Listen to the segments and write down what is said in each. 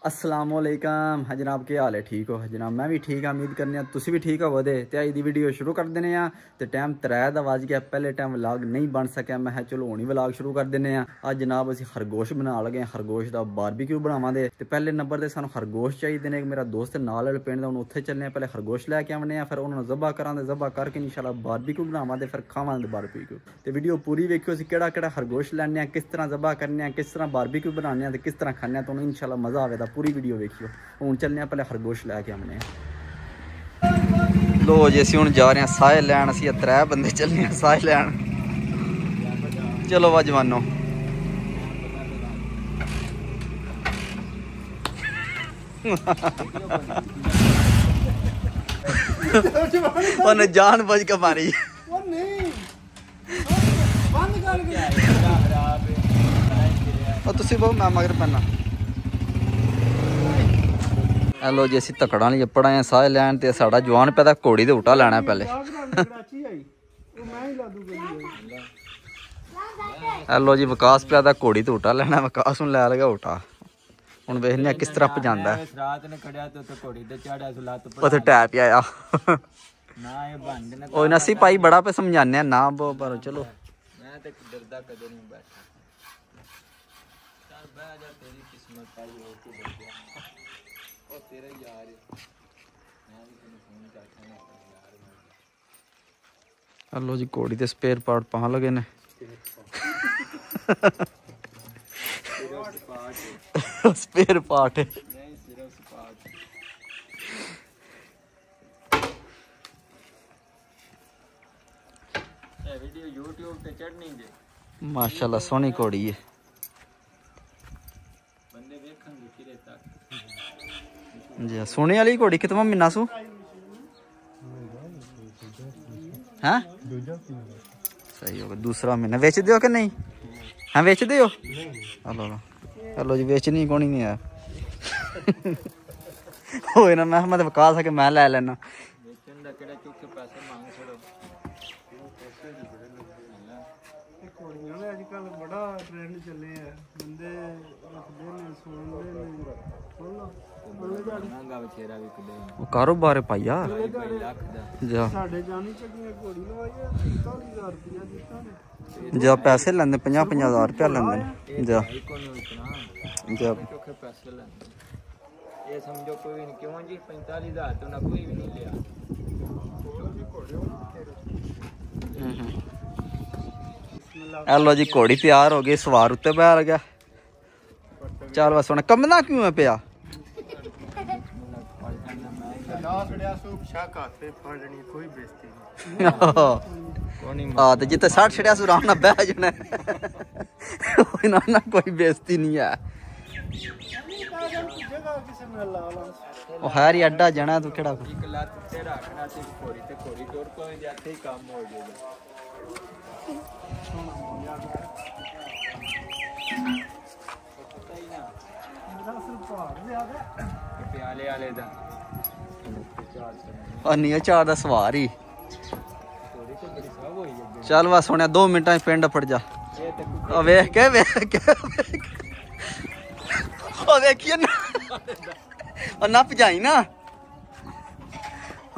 अस्सलामुअलैकुम हाँ जनाब, क्या हाल है? ठीक हो जनाब? मैं भी ठीक हाँ, उम्मीद करने तुसी भी ठीक होवो दे। ते अज दी वीडियो शुरू कर देने आ। ते टाइम 3 दा वज गया, पहले टाइम व्लॉग नहीं बन सकिया। मैं चलो हुणी व्लॉग शुरू कर देने आ। अज जनाब असीं खरगोश बना लगे हैं, खरगोश दा बारबीक्यू बनावांगे। ते पहले नंबर ते सानूं खरगोश चाहिए ने। मेरा दोस्त नाल वाले पिंड दा, हुण उत्थे चलने, पहले खरगोश लैके आने, फिर उन्होंने ज़बा करांगे, ज़बा करके इंशाल्लाह बारबीक्यू बनावांगे, फिर खावांगे बारबीक्यू। ते वीडियो पूरी वेखियो, असीं केड़ा खरगोश लैने, किस तरह ज़बा करने, किस तरह बारबीक्यू बनाने, ते किस तरह खाने, तो इंशाल्लाह मज़ा आवेगा। पूरी वीडियो वेखियो। हुण चलने पहले खरगोश लैके आने। लो जी असीं हुण जा रहे हैं साए लैन। असीं 3 बंदे चलने हैं साए लैन। चलो वा जवानो। उन्हें जान बज के मारी। तुसीं बहुत मैं मगर पैना। हेलो जी, असीं धक्कड़ां लिए पड़ा हैं साए लैन। ते साडा जवान पैदा घोड़ी दे उल्टा लैना पहले। हेलो जी, विकास पैदा घोड़ी ते उल्टा लैना। विकास नूं लै लगा उल्टा। हुण वेखने किस तरह भजांदा है। उत्थे टै पिया ओए नसी भाई बड़ा पे समझाने ना बो, पर चलो हेलो जी, घोड़ी के स्पेयर पार्ट पा लगे ने। स्पेयर पार्ट है। माशाल्लाह सोहनी घोड़ी है। जी सोने वाली घोड़ी कितना महीना सू है? सही होगा, दूसरा महीना। बेच दो कि नहीं? हाँ बेच दो। हेलो हेलो जी, बेचनी कौन नहीं है। हो ना मैं विकास है कि मैं लै लेना। कारोबार है पाइया जा पैसे लेंदे 50-50 रुपया लेंदे जा जा। ये समझो कोई नहीं क्यों जी 45,000 तो ना कोई भी नहीं लिया। हेलो जी, घोड़ी तैयार हो गई, सवार उत्ते बैठ गया। चल बस हुण कमना क्यों है पिया? हाँ तो जिते 60 छड़िया सू आराम बह जाना। कोई बेइज्जती नहीं है। है अड्डा जाना तू केड़ा नहीं चार दा सवार ही। चल बस सुने 2 मिनट पिंड फट जा। वेख के वेखिए ना भजाई ना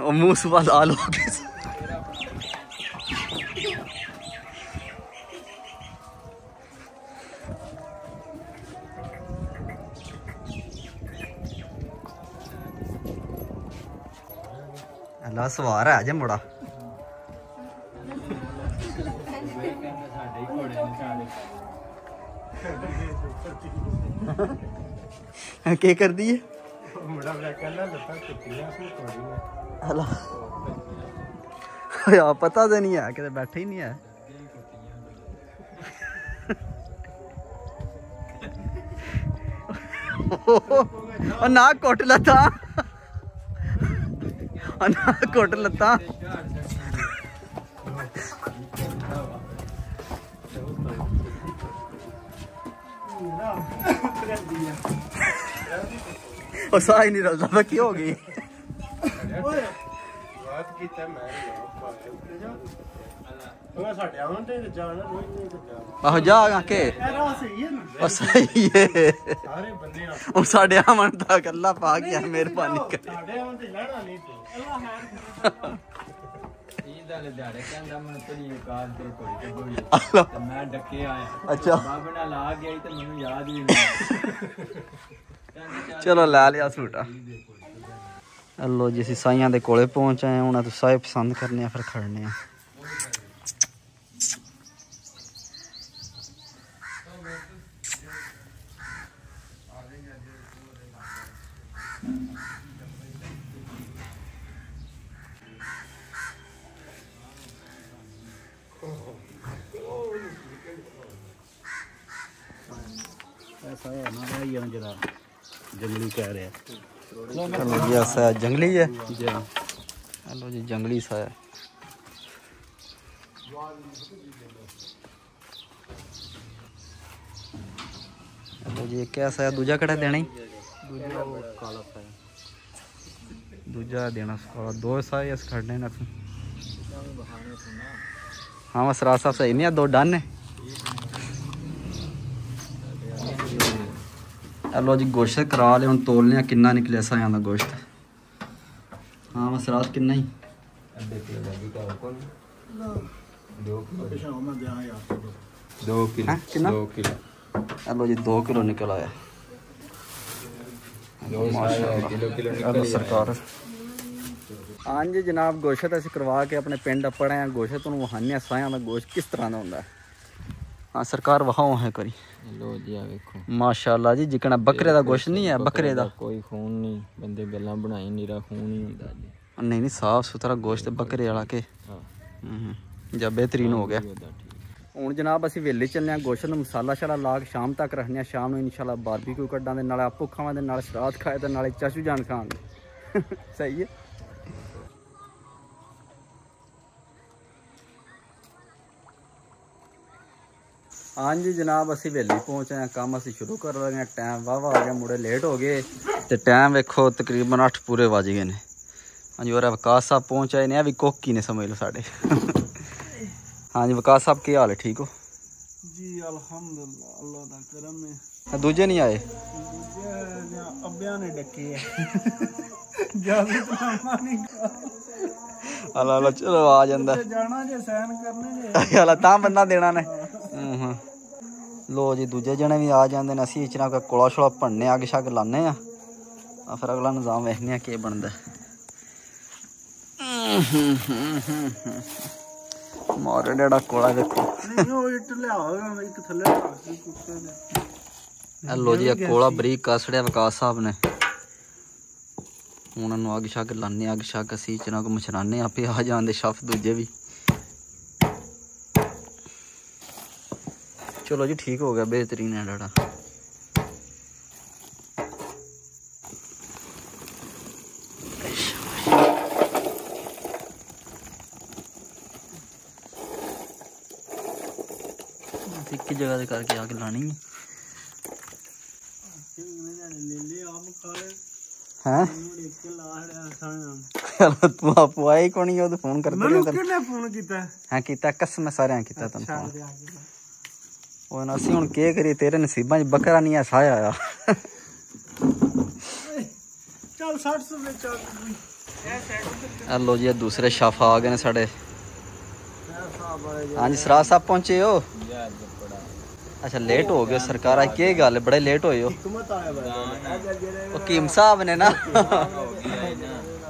मुंह सुबह लाल हो गए। अल्लाह सवार है जे मुड़ा। क्या कर दी है? पता तो नहीं है कि बैठे ही नहीं है। ना कुट लता ना कुट लता। साह ही नहीं रलता की हो गई। ਆਹੋ ਜਾ ਕੇ ਉਹ ਸਹੀ ਹੈ ਉਹ ਸਾਡੇ ਆਮਨ ਦਾ ਗੱਲਾਂ ਪਾ ਗਿਆ ਮਿਹਰਬਾਨੀ ਕਰ ਮੈਂ ਡੱਕੇ ਆਇਆ ਅੱਛਾ ਬਾਬੇ ਨਾਲ ਲਾ ਗਿਆ ਤੇ ਮੈਨੂੰ ਯਾਦ ਹੀ ਚਲੋ ਲੈ ਲਿਆ ਸੂਟ ਲੋ ਜੀ ਅਸੀਂ ਸਾਈਆਂ ਦੇ ਕੋਲੇ ਪਹੁੰਚ ਆਏ ਹੁਣ ਤੁਸੀਂ ਸਾਏ ਪਸੰਦ ਕਰਨੇ ਆ ਫਿਰ ਖੜਨੇ ਆ ऐसा है ना भाई ये जरा जंगली कह रहे हैं हेलो जी ऐसा जंगली है जी हेलो जी जंगली सा है हेलो जी कैसा है दूजा कड़ा देना ही दूजा देना काला दो सा है इस खड़ने ना हाँ बस रास्ता सही नहीं है दो डन है हेलो जी गोश्त करा ले हम तोलने किन्ना निकले साया का गोश्त हाँ बस रात किन्ना ही 2 किलो हेलो जी 2 किलो निकल आया माशाअल्लाह सरकार हाँ जी जनाब गोश्त असीं करवा के अपने पिंड अपने हैं गोश्त तुहानूं वहाने साया का गोश्त किस तरह का होंदा है हाँ सरकार वहाओ है करी लो जी आ देखो माशाअल्लाह जी जिकना बकरे का गोश्त नहीं है बकरे का कोई खून नहीं बंदे गल्लां बनाई नीरा खून ही हुंदा जी नहीं साफ सुथरा गोश्त बकरे वाला के जब बेहतरीन हो गया हूँ जनाब असीं वेले चलने गोश्त नूं मसाला शाला ला के शाम तक रखने शाम नूं इंशाल्लाह बारबीक्यू कड्डांगे नाले आपू खावांगे नाले श्राद खाए तो नाले चाचू जान खावांगे सही है हाँ जी जनाब असी वेली पहुँचे हैं काम असी शुरू कर रहे हैं टाइम वाह आ गया मुड़े लेट हो गए तो टाइम वेखो तकरीबन 8 पूरे बज गए ने हाँ जी और वकास साहब पहुँच आए ने भी कोकी ने समझ लो साढ़े हाँ जी वकास साहब क्या हाल है ठीक हो जी अल्हम्दुलिल्लाह अल्लाह दा करम है दूजे नहीं आए अब्बिया ने डके है अल्लाह चलो आ जांदा जाना जे सहन करने जे अल्लाह तां बंदा देना ने लो जी दूजे जने भी आ जाते हैं असी इचना का कोला छोला भरने अग शग लाने फिर अगला निजाम वेखने केह् बनदा मारे डेड़ा कोला देखो लो जी कोला बरीक कस छड़िया विकास साहब ने हूँ अग शग लाने अग शग असी इचना को मछराने आपे आ जाते शफ दूजे भी चलो जी ठीक हो गया बेहतरीन है डाड़ा एक जगह से करके आके लानी है तू आप आए कौन ही तो फोन कर हाँ किया कसम सारे किया तेन फोन असि हुण के करिए तेरे नसीबां च बकरा नहीं है साया आया हेलो जी दूसरे शफ आ गए साढ़े हाँ जी सराज साहब पहुंचे हो अच्छा लेट हो गए सरकार के गल बड़े लेट होए हो कीम साहब ने ना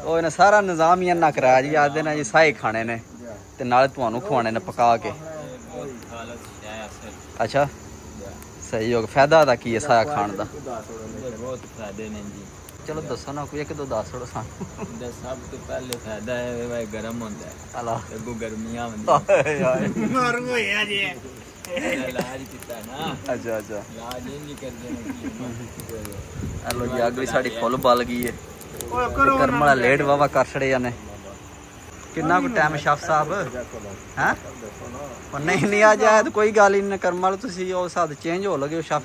वो इन्हें सारा निजाम ही इन्ना कराया जी आखते ना जी साए खाने ने ते नाले तुहानू खवाने ने पका के अच्छा सही हो फायदा दा की है साया खान दा बहुत फायदे ने जी चलो दसो ना कोई एक दो दस छोड़ो सान सब तो पहले फायदा है भाई गर्म होता है अल्लाह अगो गर्मियां मारू होया जी इलाज किता ना अच्छा अच्छा इलाज नहीं कर देना हेलो जी अगली साड़ी फुल बल गई है कर्म वाला लेट वावा कर छड़े जाने कितना को टाइम शफ साहब हैं नहीं नहीं आ जाए तो कोई गल ही नहीं कर्म वाले तुसी उस हद चेंज हो लगे हो शफ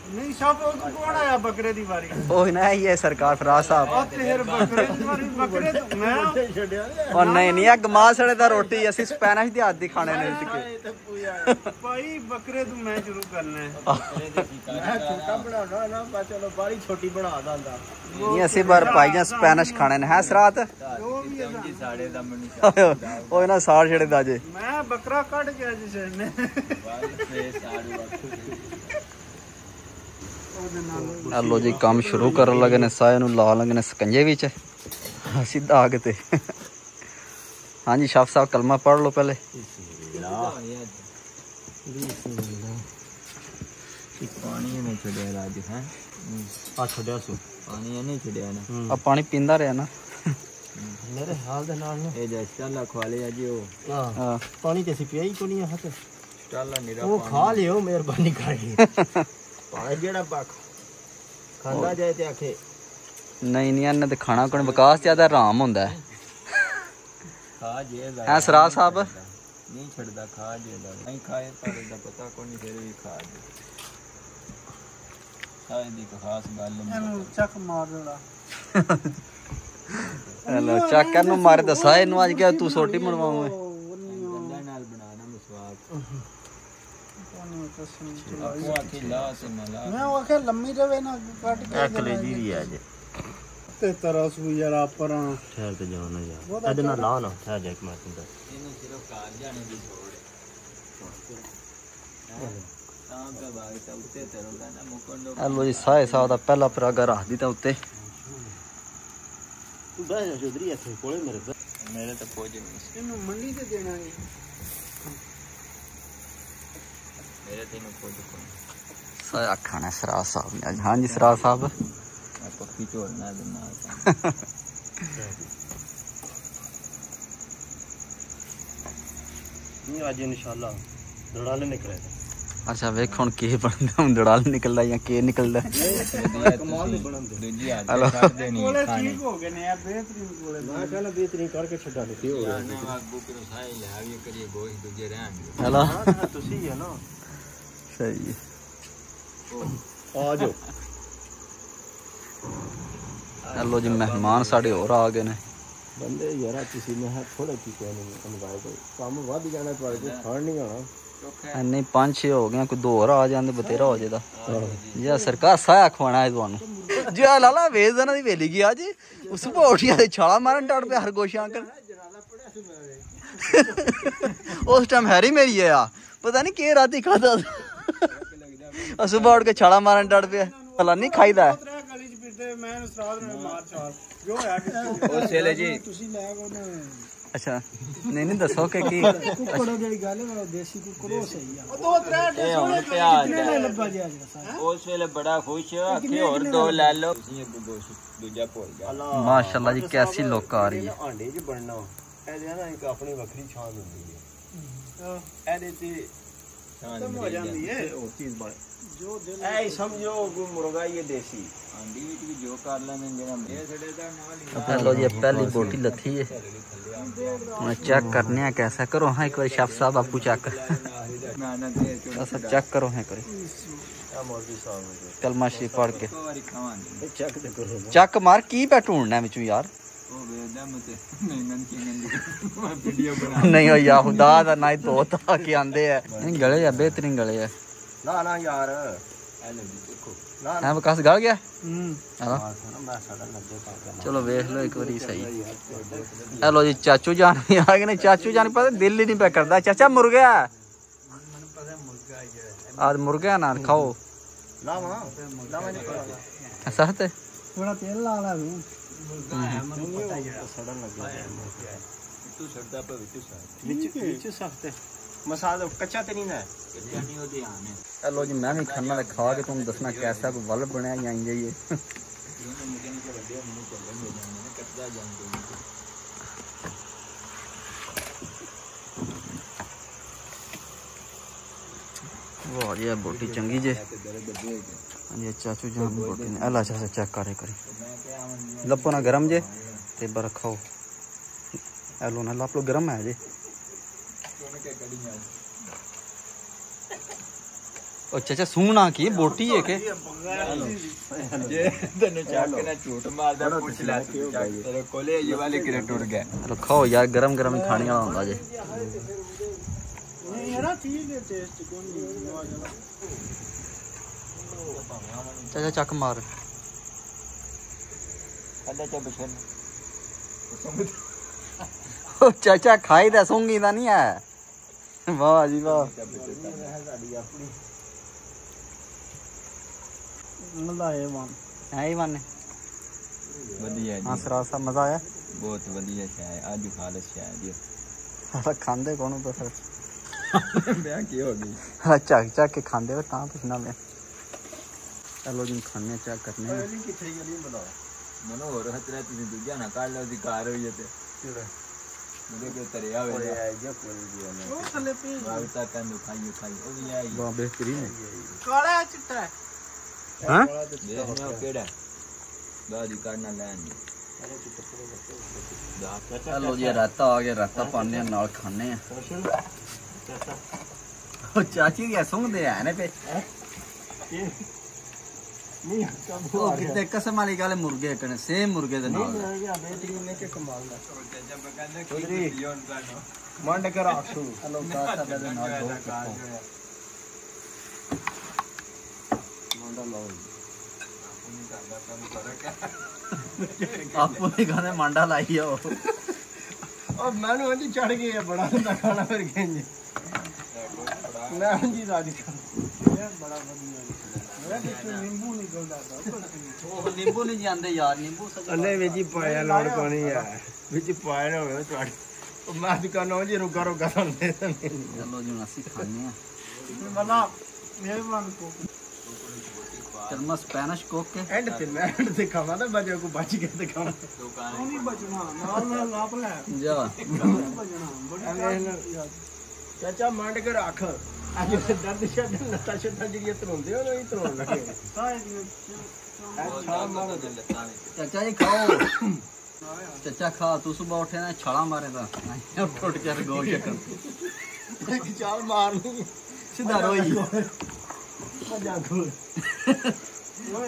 ਨਹੀਂ ਸ਼ਾਪ ਉਹ ਕੌਣ ਆਇਆ ਬੱਕਰੇ ਦੀ ਵਾਰੀ ਉਹ ਨਾ ਇਹ ਸਰਕਾਰ ਫਰਾਜ਼ ਸਾਹਿਬ ਤੇਰ ਬੱਕਰੇ ਦੀ ਵਾਰੀ ਬੱਕਰੇ ਮੈਂ ਛੱਡਿਆ ਉਹ ਨਹੀਂ ਆ ਗਮਾ ਸੜੇ ਦਾ ਰੋਟੀ ਅਸੀਂ ਸਪੈਨਿਸ਼ ਦੇ ਹੱਥ ਦੀ ਖਾਣੇ ਨੇ ਭਾਈ ਬੱਕਰੇ ਤੂੰ ਮੈਂ ਸ਼ੁਰੂ ਕਰਨਾ ਮੈਂ ਛੋਟਾ ਬਣਾਉਣਾ ਨਾ ਬਾ ਚਲੋ ਬਾਰੀ ਛੋਟੀ ਬਣਾ ਦਾਂਦਾ ਨਹੀਂ ਅਸੀਂ ਬਾਰ ਭਾਈਆਂ ਸਪੈਨਿਸ਼ ਖਾਣੇ ਨੇ ਹੈ ਸਰਾਤ ਸਾੜੇ ਦਾ ਮੈਨੂੰ ਉਹ ਇਹਨਾਂ ਸਾੜ ਛੜੇ ਦਾ ਜੇ ਮੈਂ ਬੱਕਰਾ ਕੱਢ ਕੇ ਅੱਜ ਛੱਡਨੇ ਲੋ ਜੀ ਕੰਮ ਸ਼ੁਰੂ ਕਰਨ ਲੱਗੇ ਨੇ ਸਾਏ ਨੂੰ ਲਾ ਲੰਗੇ ਨੇ ਸਕੰਜੇ ਵਿੱਚ ਸਿੱਧਾ ਆਗ ਤੇ ਹਾਂਜੀ ਸ਼ਾਫ ਸਾਹਿਬ ਕਲਮਾ ਪੜ੍ਹ ਲਓ ਪਹਿਲੇ ਪਾਣੀ ਨਹੀਂ ਛੱਡਿਆ ਰਾਜ ਹੈ ਆ ਛੱਡਿਆ ਸੋ ਪਾਣੀ ਨਹੀਂ ਛੱਡਿਆ ਨਾ ਆ ਪਾਣੀ ਪੀਂਦਾ ਰਿਹਾ ਨਾ ਮੇਰੇ ਹਾਲ ਦੇ ਨਾਲ ਨਾ ਇਹ ਜੈਸਾ ਖਵਾਲੇ ਅਜੀ ਉਹ ਹਾਂ ਪਾਣੀ ਤੇ ਸੀ ਪਿਆ ਹੀ ਕੋਈ ਨਹੀਂ ਹੱਥ ਸਟਾਲਾ ਨਿਰਾ ਉਹ ਖਾ ਲਿਓ ਮਿਹਰਬਾਨੀ ਕਰਕੇ ਭਾਵੇਂ ਜਿਹੜਾ ਪੱਕ ਖਾਂਦਾ ਜਾਏ ਤੇ ਆਖੇ ਨਹੀਂ ਇਹਨਾਂ ਤੇ ਖਾਣਾ ਕੋਣ ਵਿਕਾਸ ਜ਼ਿਆਦਾ ਆਰਾਮ ਹੁੰਦਾ ਹੈ ਖਾ ਜੇ ਐ ਸਰਾ ਸਾਹਿਬ ਨਹੀਂ ਛੱਡਦਾ ਖਾ ਜੇ ਦਾ ਨਹੀਂ ਖਾਏ ਪਰ ਦਾ ਪਤਾ ਕੋਈ ਨਹੀਂ ਫਿਰ ਵੀ ਖਾ ਜੇ ਸਾਇਦ ਦੀ ਖਾਸ ਗੱਲ ਇਹਨੂੰ ਚੱਕ ਮਾਰ ਦੇਣਾ ਹੈਲੋ ਚੱਕ ਨੂੰ ਮਾਰੇ ਤਾਂ ਸਾਏ ਨੂੰ ਅੱਜ ਕਿਹਾ ਤੂੰ ਸੋਟੀ ਮਣਵਾਵੇਂ ਗੰਦਾ ਨਾਲ ਬਣਾਣਾ ਮਸਵਾਕ ਮੈਂ ਉਹ ਆਖੇ ਲੰਮੀ ਰਵੇ ਨਾ ਕੱਟ ਕੇ ਕਲੇਜੀ ਵੀ ਆ ਜੇ ਤੇ ਤਰ੍ਹਾਂ ਸੂ ਯਾਰ ਪਰਾਂ ਠਹਿਰ ਤੇ ਜਾਣਾ ਯਾਰ ਇਹਦੇ ਨਾਲ ਲਾ ਨਾ ਠਹਿਰ ਜਾ ਇੱਕ ਮਿੰਟ ਤੂੰ ਇਹਨੂੰ ਸਿਰਫ ਕਾਰ ਜਾਣੇ ਦੀ ਲੋੜ ਹੈ ਤਾਂ ਦਾ ਬਾਈ ਤਾਂ ਉੱਤੇ ਤਰੋਗਾ ਨਾ ਮੁਕੰਡੋ ਹੈਲੋ ਜੀ ਸਾਏ ਸਾਹਿਬ ਦਾ ਪਹਿਲਾ ਪਰਾਗਾ ਰੱਖ ਦਿੱਤਾ ਉੱਤੇ ਤੂੰ ਬਹਿ ਜਾ ਚੌਧਰੀ ਇੱਥੇ ਕੋਲੇ ਮੇਰੇ ਤਾਂ ਪਹੁੰਚ ਨਹੀਂ ਇਹਨੂੰ ਮੰਡੀ ਤੇ ਦੇਣਾ ਹੈ ਮੇਰੇ ਤੈਨੂੰ ਖੁਦ ਕੋਲ ਸਾਇਆ ਖਾਣਾ ਸਰਾ ਸਾਹਿਬ ਨੇ ਅੱਜ ਹਾਂਜੀ ਸਰਾ ਸਾਹਿਬ ਮੈਂ ਪੱਕੀ ਝੋਲਣਾ ਦੇ ਨਾਲ ਨਹੀਂ ਅੱਜ ਇਨਸ਼ਾਅੱਲਾ ਦੜਾਲੇ ਨਿਕਲੇ ਅੱਛਾ ਵੇਖ ਹੁਣ ਕੀ ਬਣਦਾ ਹੁਣ ਦੜਾਲ ਨਿਕਲਦਾ ਜਾਂ ਕੀ ਨਿਕਲਦਾ ਕਮਾਲ ਨਹੀਂ ਬਣਦੇ ਦੂਜੀ ਆ ਕਰਦੇ ਨਹੀਂ ਕੋਲੇ ਠੀਕ ਹੋ ਗਏ ਨੇ ਯਾਰ ਬਿਹਤਰੀਨ ਕੋਲੇ ਮੈਂ ਕਹਿੰਦਾ ਬਿਹਤਰੀਨ ਕਰਕੇ ਛੱਡਾ ਦਿੱਤੀ ਹੋ ਗਿਆ ਨਾ ਅੱਗੂ ਕਰੋ ਸਾਈ ਲੈ ਆਵੀ ਕਰੀਏ ਗੋਸ਼ ਦੂਜੇ ਰਹਿਣ ਹੈਲੋ ਤੁਸੀਂ ਹੀ ਹੈ ਨਾ ਸਹੀ ਆ ਜਾਓ ਹੈਲੋ ਜੀ ਮਹਿਮਾਨ ਸਾਡੇ ਹੋਰ ਆ ਗਏ ਨੇ ਬੰਦੇ ਯਾਰਾ ਤੁਸੀਂ ਮੈਂ ਥੋੜਾ ਕੀ ਕਹਿਣੇ ਅਨਵਾਏ ਕੋਈ ਕੰਮ ਵੱਧ ਜਾਣਾ ਤੁਹਾਡੇ ਕੋਲ ਖਾਣ ਨਹੀਂ ਆਣਾ ਨਹੀਂ 5-6 ਹੋ ਗਏ ਕੋਈ 2 ਹੋਰ ਆ ਜਾਂਦੇ ਬਤੇਰਾ ਹੋ ਜਾਦਾ ਜੀ ਸਰਕਾਰ ਸਾਇਆ ਖਵਾਣਾ ਹੈ ਤੁਹਾਨੂੰ ਜੀ ਲਾਲਾ ਵੇਜ਼ ਇਹਨਾਂ ਦੀ ਵੇਲੀ ਗਈ ਅੱਜ ਉਸ ਭੋਟੀਆਂ ਦੇ ਛਾਲਾ ਮਾਰਨ ਟੱਟ ਪਿਆ ਹਰਗੋਸ਼ਾਂ ਅੰਕਲ ਉਸ ਟਾਈਮ ਹੈਰੀ ਮੇਰੀ ਹੈ ਆ ਪਤਾ ਨਹੀਂ ਕੀ ਰਾਤੀ ਖਾਦਾ ਸੁਬਹ ਉੱਠ ਕੇ ਛਾਲਾ ਮਾਰਨ ਟੱਟ ਪਿਆ ਭਲਾ ਨਹੀਂ ਖਾਈਦਾ ਉਸ ਵੇਲੇ ਜੀ ਅੱਛਾ ਨਹੀਂ ਦੱਸੋ ਕਿ ਕੀ ਕੁੱਕੜ ਜਿਹੜੀ ਗੱਲ ਹੈ ਦੇਸੀ ਕੁੱਕੜੋ ਸਹੀ ਆ ਉਹ ਦੋ ਤਰੇ ਹੁਣ ਪਿਆਜ ਲੱਭਾ ਜਿਆ ਉਸ ਵੇਲੇ ਬੜਾ ਖੁਸ਼ ਆਖੇ ਹੋਰ ਦੋ ਲੈ ਲਓ ਤੁਸੀਂ ਇੱਕ ਦੂਜਾ ਭੁੱਲ ਗਿਆ ਮਾਸ਼ਾਅੱਲਾ ਜੀ ਕੈਸੀ ਲੁੱਕ ਆ ਰਹੀ ਹੈ ਆਂਡੇ 'ਚ ਬਣਨਾ ਇਹਦੇ ਨਾ ਇੱਕ ਆਪਣੀ ਵੱਖਰੀ ਛਾਂ ਹੁੰਦੀ ਹੈ ਇਹਦੇ ਤੇ ਛਾਂ ਹੋ ਜਾਂਦੀ ਹੈ ਉਹ ਚੀਜ਼ ਬਣ ਜੋ ਦਿਲ ਐ ਸਮਝੋ ਕੋ ਮੁਰਗਾ ਇਹ ਦੇਸੀ ਆਂਡੀ ਵਿੱਚ ਵੀ ਜੋ ਕਰ ਲੈਣੇ ਜਿਹੜਾ ਇਹ ਛੜੇ ਦਾ ਨਾਲ ਹੀ हेलो जी पहली बोटी लथी है मैं चेक करने हैं कैसा करो हाँ एक बार शेफ साहब आपको चेक चेक करो हाँ करो कलमा शरीफ पढ़ के चेक मार की पे ढूंढना है यार नहीं हो या खुदा दा ना ही दो ता के आंदे है गले है बेहतरीन गले है ना ना यार है विकास गल गया चलो वेख लो एक बार सही हेलो जी चाचू जान भी आ गए चाचू जान पता दिल ही नहीं पे करता चाचा मुर्गा आज मुर्गा ना खाओ सख्त थोड़ा तेल ला ला मसाला कच्चा तो नहीं है हेलो जी मैं भी खाना खा के तुम दसना कैसा कोई वल बनया या जाइए वाह जी बोटी चंगी जे ये चाचू जान बोटी ने अल्लाह से चेक करे लपो ना गरम जे ते बर खाओ हेलो ना लप लो गरम है जे ਉਹ ਚਾਚਾ ਸੂਣਾ ਕੀ ਬੋਟੀ ਹੈ ਕਿ ਜੇ ਤੈਨੂੰ ਚੱਕ ਕੇ ਨਾ ਝੂਠ ਮਾਰਦਾ ਪੁੱਛ ਲੈ ਤੇਰੇ ਕੋਲੇ ਇਹ ਵਾਲੇ ਕਿਰੇ ਟੁੱਟ ਗਏ ਖਾਓ ਯਾਰ ਗਰਮ ਗਰਮ ਹੀ ਖਾਣੇ ਵਾਲਾ ਹੁੰਦਾ ਜੇ ਨਹੀਂ ਯਾਰ ਠੀਕ ਹੈ ਟੇਸਟ ਕੋਈ ਚਾਚਾ ਚੱਕ ਮਾਰ ਅੱਲਾ ਚ ਬਸ਼ਨ ਉਹ ਚਾਚਾ ਖਾਈ ਦਾ ਸੂੰਗੀ ਦਾ ਨਹੀਂ ਹੈ ਵਾਹ ਜੀ ਵਾਹ ਮਜ਼ਾ ਆਇਆ ਮਨ ਐ ਹੀ ਮੰਨੇ ਵਧੀਆ ਹਾਂ ਜੀ ਸਰਾ ਸਾ ਮਜ਼ਾ ਆਇਆ ਬਹੁਤ ਵਧੀਆ ਚਾਹ ਅੱਜ ਖਾਲਸ ਚਾਹ ਜੀ ਸਾਰਾ ਖਾਂਦੇ ਕੋਣ ਤਾਂ ਫਿਰ ਵਿਆਹ ਕੀ ਹੋ ਗਈ ਚੱਕ ਚੱਕ ਕੇ ਖਾਂਦੇ ਹੋ ਤਾਂ ਪੁੱਛਣਾ ਮੈਂ ਚਲੋ ਜੀ ਖਾਣੇ ਚੈੱਕ ਕਰਨੇ ਆ ਕਿੱਥੇ ਗਲੀ ਬਣਾ ਮਨੋ ਹੋਰ ਹਤਰਾ ਤੁਸੀਂ ਦੂਜਾ ਨਾ ਕੱਢ ਲਓ ਦੀ ਕਾਰ ਹੋਈ ਤੇ ਮੁੰਡੇ ਕੋ ਤਰਿਆ ਹੋਇਆ ਹੈ ਜੇ ਕੋਈ ਵੀ ਉਹ ਥੱਲੇ ਪੀ ਬਾਵਤਾ ਕੰਨ ਖਾਈ ਉਹ ਵੀ ਆਈ ਵਾਹ ਬਿਹਤਰੀਨ ਹੈ ਕਾਲਾ ਚਿੱਟਾ ਹੈ ਹਾਂ ਦੇਖਣਾ ਕਿਹੜਾ ਬਾਦੀ ਕਰਨਾ ਲੈਣੀ ਚਲੋ ਜੀ ਰਾਤਾ ਆ ਗਿਆ ਰਾਤਾ ਪਾਣੇ ਨਾਲ ਖਾਣੇ ਆ ਉਹ ਚਾਚੀ ਕੀ ਸੁਣਦੇ ਆ ਨੇ ਪੇ ਨਹੀਂ ਉਹ ਕਿਤੇ ਕਸਮ ਵਾਲੀ ਗੱਲ ਮੁਰਗੇ ਕਣੇ ਸੇਮ ਮੁਰਗੇ ਦੇ ਨਾਲ ਬੇਹਤਰੀਨ ਨੇ ਕਿ ਕਮਾਲ ਦਾ ਮੰਡ ਕੇ ਰੱਖੋ ਹਲੋ ਕਾਸਾ ਦੇ ਨਾਲ ਦੋ ਆਪੋ ਹੀ ਗਾਣੇ ਮੰਡਾ ਲਾਈ ਆਓ ਉਹ ਮੈਨੂੰ ਅੰਜੀ ਚੜ ਗਈ ਹੈ ਬੜਾ ਹੁੰਦਾ ਖਾਣਾ ਫਿਰ ਗਏ ਮੈਂ ਅੰਜੀ ਰਾਜੀ ਇਹ ਬੜਾ ਵਧੀਆ ਮੇਰਾ ਕਿਤੇ ਨਿੰਬੂ ਨਿਕਲਦਾ ਉਹ ਨਿੰਬੂ ਨਹੀਂ ਜਾਂਦੇ ਯਾਰ ਨਿੰਬੂ ਸੱਚ ਅੱਲੇ ਵਿੱਚ ਹੀ ਪਾਇਆ ਲੋੜ ਪਾਣੀ ਆ ਵਿੱਚ ਪਾਇਆ ਨਾ ਹੋਵੇ ਤੁਹਾਡੇ ਉਹ ਮੈਂ ਦੁਕਾਨੋਂ ਜੀ ਰੁਕਾ ਰੁਕਾ ਦੇ ਚਲੋ ਜੀ ਹੁਣ ਅਸੀਂ ਖਾਣੇ ਆ ਮਲਾ ਮਿਹਰਬਾਨ ਕੋ ਚਰਮਾ ਸਪੈਨਿਸ਼ ਕੋਕ ਕੇ ਐਂਡ ਤੇ ਖਾਵਾਂ ਤਾਂ ਬਜੇ ਕੋ ਬਚ ਕੇ ਤੇ ਖਾਣਾ ਉਹ ਨਹੀਂ ਬਚਣਾ ਨਾਲ ਲਾਪ ਲੈ ਜਾ ਬਚਣਾ ਚਾਚਾ ਮੰਡ ਕੇ ਰੱਖ ਅੱਜ ਦਰਦ ਛੱਡ ਲੱਤਾਂ ਛੱਡਾਂ ਜਿਹੜੀਆਂ ਧਰੋਂਦੇ ਉਹ ਨਹੀਂ ਧਰੋਣ ਲੱਗੇ ਚਾਚਾ ਜੀ ਖਾਓ ਚਾਚਾ ਖਾ ਤੂੰ ਸੁਬਹ ਉੱਠੇ ਨਾ ਛਾਲਾ ਮਾਰੇ ਤਾਂ ਟੁੱਟ ਕੇ ਗੋਲ ਚੱਕਰ ਚਾਲ ਮਾਰਨੀ ਸਿੱਧਾ ਰੋਈ ਮਜਾ ਖੋਲ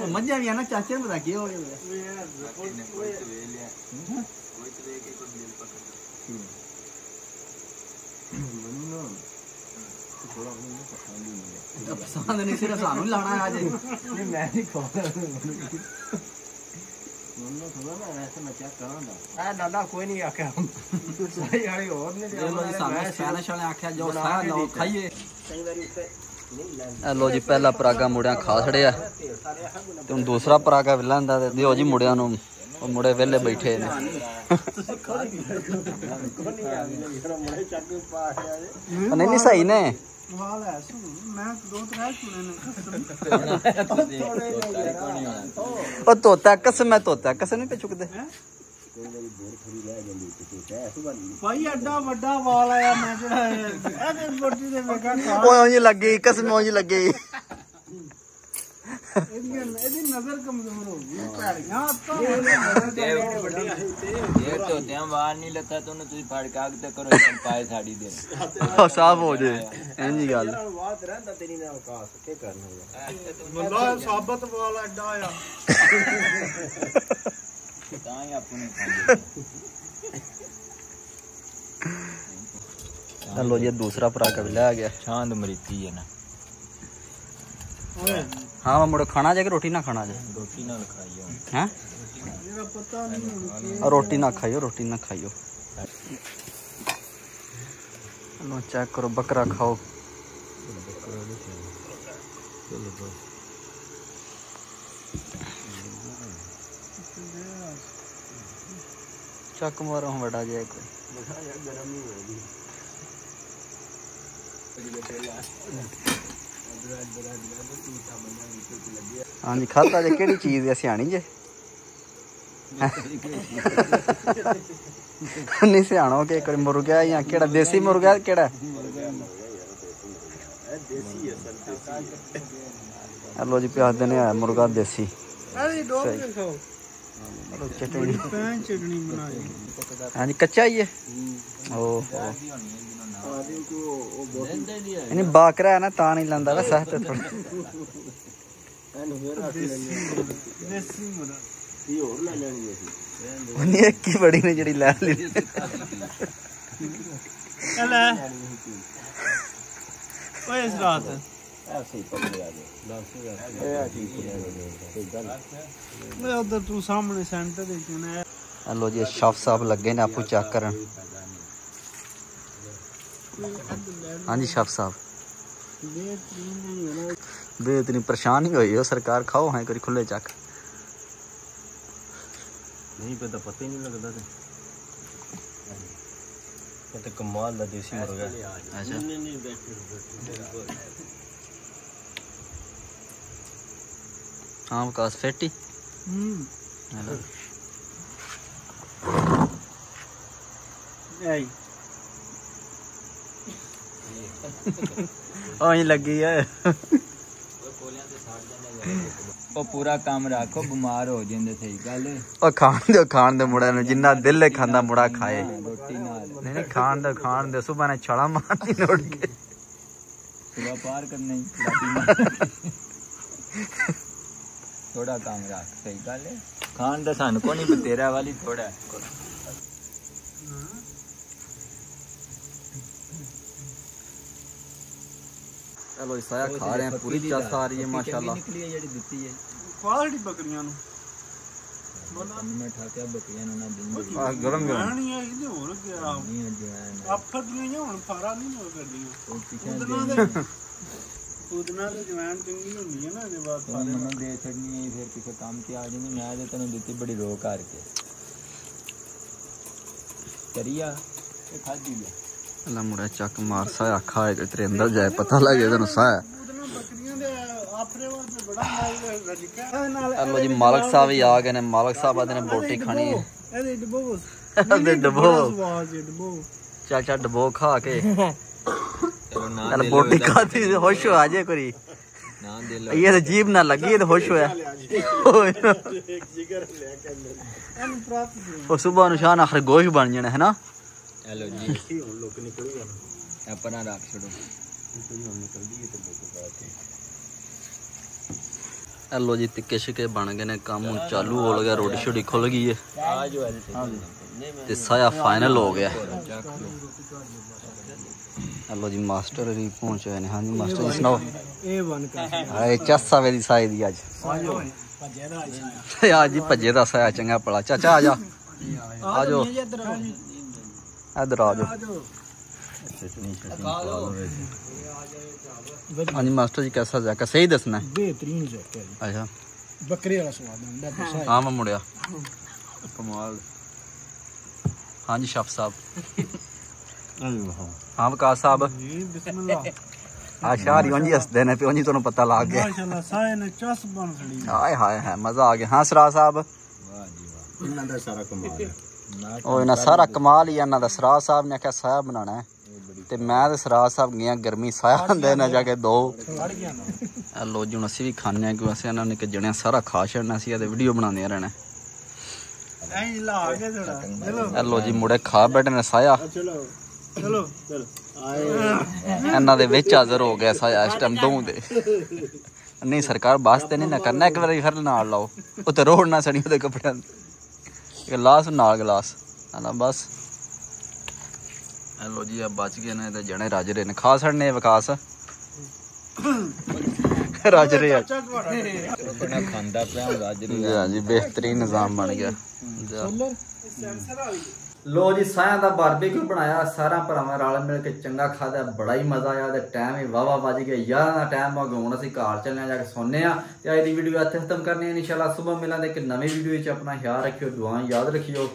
ਮੱਝਾਂ ਵੀ ਆ ਨਾ ਚਾਚੇ ਨੂੰ ਪਤਾ ਕੀ ਹੋ ਗਿਆ ਪਸੰਦ ਨਹੀਂ ਸਿਰਫ ਸਾਨੂੰ ਹੀ ਲਾਣਾ ਅੱਜ ਨਹੀਂ ਮੈਂ ਨਹੀਂ ਖੋਲਦਾ ਮੈਨੂੰ ਥੋੜਾ ਨਾ ਵੈਸੇ ਮੈਂ ਚੈੱਕ ਕਰਾਂਗਾ ਆ ਦਾਦਾ ਕੋਈ ਨਹੀਂ ਆਖਿਆ ਸਾਈ ਵਾਲੀ ਹੋਰ ਨੇ ਲੋ ਜੀ ਸਾਨੂੰ ਸਪੈਨਿਸ਼ ਵਾਲੇ ਆਖਿਆ ਜੋ ਸਾਰਾ ਲਓ ਖਾਈਏ ਕਈ ਵਾਰੀ ਉੱਤੇ ਲੋ ਜੀ ਪਹਿਲਾ ਪਰਾਗਾ ਮੁੜਿਆਂ ਖਾ ਛੜਿਆ ਤੇ ਹੁਣ ਦੂਸਰਾ ਪਰਾਗਾ ਵਿਲਾਂਦਾ ਤੇ ਦਿਓ ਜੀ ਮੁੜਿਆਂ ਨੂੰ ਉਹ ਮੁੜੇ ਵਿਹਲੇ ਬੈਠੇ ਨੇ ਨਹੀਂ ਸਹੀ ਨੇ ਵਾਲ ਹੈ ਮੈਂ ਦੋ ਤਰ੍ਹਾਂ ਸੁਣੇ ਨੇ ਉਹ ਤੋਤਾ ਕਸਮ ਹੈ ਤੋਤਾ ਕਸਮ ਨਹੀਂ ਪੇ ਚੁੱਕਦੇ ਭਾਈ ਐਡਾ ਵੱਡਾ ਵਾਲ ਆਇਆ ਮੈਂ ਜਿਹੜਾ ਇਹਦੇ ਬੋਟੀ ਦੇ ਵੇਖਾਂ ਓਏ ਉਂਝ ਲੱਗੀ ਕਸਮ ਉਂਝ ਲੱਗੀ ਇਹਦੀ ਨਜ਼ਰ ਕਮਜ਼ੋਰ ਹੋ ਗਈ ਭੈੜੀਆਂ ਤਾਂ ਇਹ ਤੋਂ ਤੇ ਵਾਰ ਨਹੀਂ ਲੱਤਾ ਤੁਹਾਨੂੰ ਤੁਸੀਂ ਫੜ ਕਾਗ ਤੇ ਕਰੋ ਪਾਏ ਸਾੜੀ ਦੇ ਸਾਫ ਹੋ ਜੇ ਇੰਜੀ ਗੱਲ ਬਾਤ ਰਹਿੰਦਾ ਤੇਰੀ ਨਾਲ ਔਕਾਸ ਕੀ ਕਰਨਾ ਬੱਲਾ ਸਾਬਤ ਵਾਲ ਐਡਾ ਆ ਤਾਂ ਹੀ ਆਪਣੇ ਖਾਂਦੇ ਚਲੋ ਜੀ ਦੂਸਰਾ ਪਰਾਗਾ ਵੀ ਲੈ ਗਿਆ ਛਾਂਦ ਮਰੀਤੀ ਹੈ ਨਾ ਹਾਂ ਮੁੜ ਖਾਣਾ ਜੇ ਕਿ ਰੋਟੀ ਨਾ ਖਾਣਾ ਜੇ ਰੋਟੀ ਨਾਲ ਖਾਈਓ ਹੈ ਮੇਰਾ ਪਤਾ ਨਹੀਂ ਰੋਟੀ ਨਾ ਖਾਈਓ ਰੋਟੀ ਨਾ ਖਾਈਓ लो चेक करो बकरा खाओ चक मारो हम बड़ा जाए कोई हाँ जी खाता जे केड़ी चीज है सियाणी जे नहीं सियाणो के कोई मुर्गा या केड़ा देसी मुर्गा केड़ा हेलो जी प्याज देने आया मुर्गा देसी सही चटनी चटनी बनाई हाँ जी कच्चा ही है नहीं बाकरा है ना ता नहीं लांदा वा सह ते थोड़ा उन्हें एक की बड़ी ने जड़ी लै ली ओए इस रात मैं उधर तू सामने सेंटर देखना है हेलो जी शफ साहब लगे ने आपको चेक करन हाँ जी शफ साहब बेहतरीन परेशान ही हुई हो सरकार खाओ है करी खुले चक नहीं पता ही नहीं लगता तो कमाल दा देसी मुर्गा अच्छा हाँ विकास फेटी लगी है पूरा काम रखो बीमार हो जाते सही गल खान दे मुड़ा जिन्ना दिल है खांदा मुड़ा खाए रोटी नाल नहीं खान दे सुबह ने छड़ा मारनी नोट के सुबह पार करना ही थोड़ा काम रख सही गल है खान दा सानू को नहीं तेरा वाली थोड़ा चलो साया खा रहे हैं पूरी चस आ रही है माशाल्लाह निकली है जेडी दित्ती है क्वालिटी बकरियां नु मैं ठाकिया बकरियां ना दिन गरम नहीं है इदे और क्या नहीं है जवान आफर दियां हुन फारा नहीं हो करदियां उदना तो जवान चंगी होनी है ना जे बात फारे मन दे छड़नी है फिर किसी काम की आ जानी मैं तो तने दित्ती बड़ी रो करके करिया ये खादी है अल्लाह मुड़ा चक मार साया खाए ते तेरे अंदर जाए पता लगे तेन साया उदना बकरियां दे आपरे वास्ते बड़ा माल रजिका नाल हेलो जी मालिक साहब ही आ गए ने मालिक साहब आदे ने बोटी खानी है एदे डबो दे डबो आवाज डबो चाचा डबो खा के चल बोटी खाती से खुश हो आजे करी ना दे लो ये तो जीभ ना लगी तो खुश होया एक जिगर लेके एन प्राप्त और सुबह निशान आखिर गोश्त बन जाना है ना हेलो जी हुन लोग निकल गया अपना रख छोड़ो हेलो जी तिक्के शिके बन गए ने काम चालू हो गया रोटी शोटी खुल गई है ते साया फाइनल हो गया हेलो जी मास्टर भी पहुंच गए ने हाँ जी मास्टर जी सुनाओ ए बन कर हाय चस्सा वे दी साई दी आज आज जी भज्जे दा साया चंगा पड़ा चाचा आ जा आ जाओ इधर आ जाओ हाँ जी मास्टर जी कैसा जाका सही दसना है बेहतरीन जाके अच्छा बकरे वाला स्वाद आंदा है हाँ मैं मुड़िया कमाल हाँ जी शफ साहब हाँ विकास साहब बिस्मिल्लाह हाँ शारी जी हसदे ने प्यो जी तुहानू पता लग गया माशाल्लाह साए ने चस बन खड़ी हाय हाय हाय मजा आ गया हाँ सरा साहब इन्हां दा सारा कमाल है ओ इन्हां सारा कमाल ही इन्हां दा सरा साहब ने आख्या साया बनाना है ते मैं ते सरा साहब गया गर्मी साया हुंदा ना जाके दो लो जी हुण असीं भी खाने क्यों असीं इन्हां ने जणिया सारा खा छड़ना सी ते वीडियो बनाने रहना ऐ ला के थोड़ा चलो लो जी मुड़े खा बैठे ने साया चलो चलो चल आए इन्हां दे विच हाज़र हो गया साया इस टाइम दो दे नहीं सरकार वास्ते नहीं ना करना एक बार फिर नाल लाओ उत्ते रोड ना सड़ी ओदे कपड़े गिलास नाल गिलास ना बस हेलो जी अब बच गए ने ते जने राजरे ने खा छड़ने विकास राजरे अपना खांदा पे राजरी हाँ जी बेहतरीन निजाम बन गया लो जी साया का बारबेक्यू बनाया सारा भरावां रल मिल के चंगा खादा बड़ा ही मजा आया ते टाइम ही वाह बज गया 11 का टाइम हो गया हुण असीं घर चलने जाके सोने आ ते अज दी वीडियो इत्थे खत्म करनी है इंशाल्लाह सुबह मिलांगे एक नवी वीडियो च अपना ख्याल रखियो दुआएं याद रखियो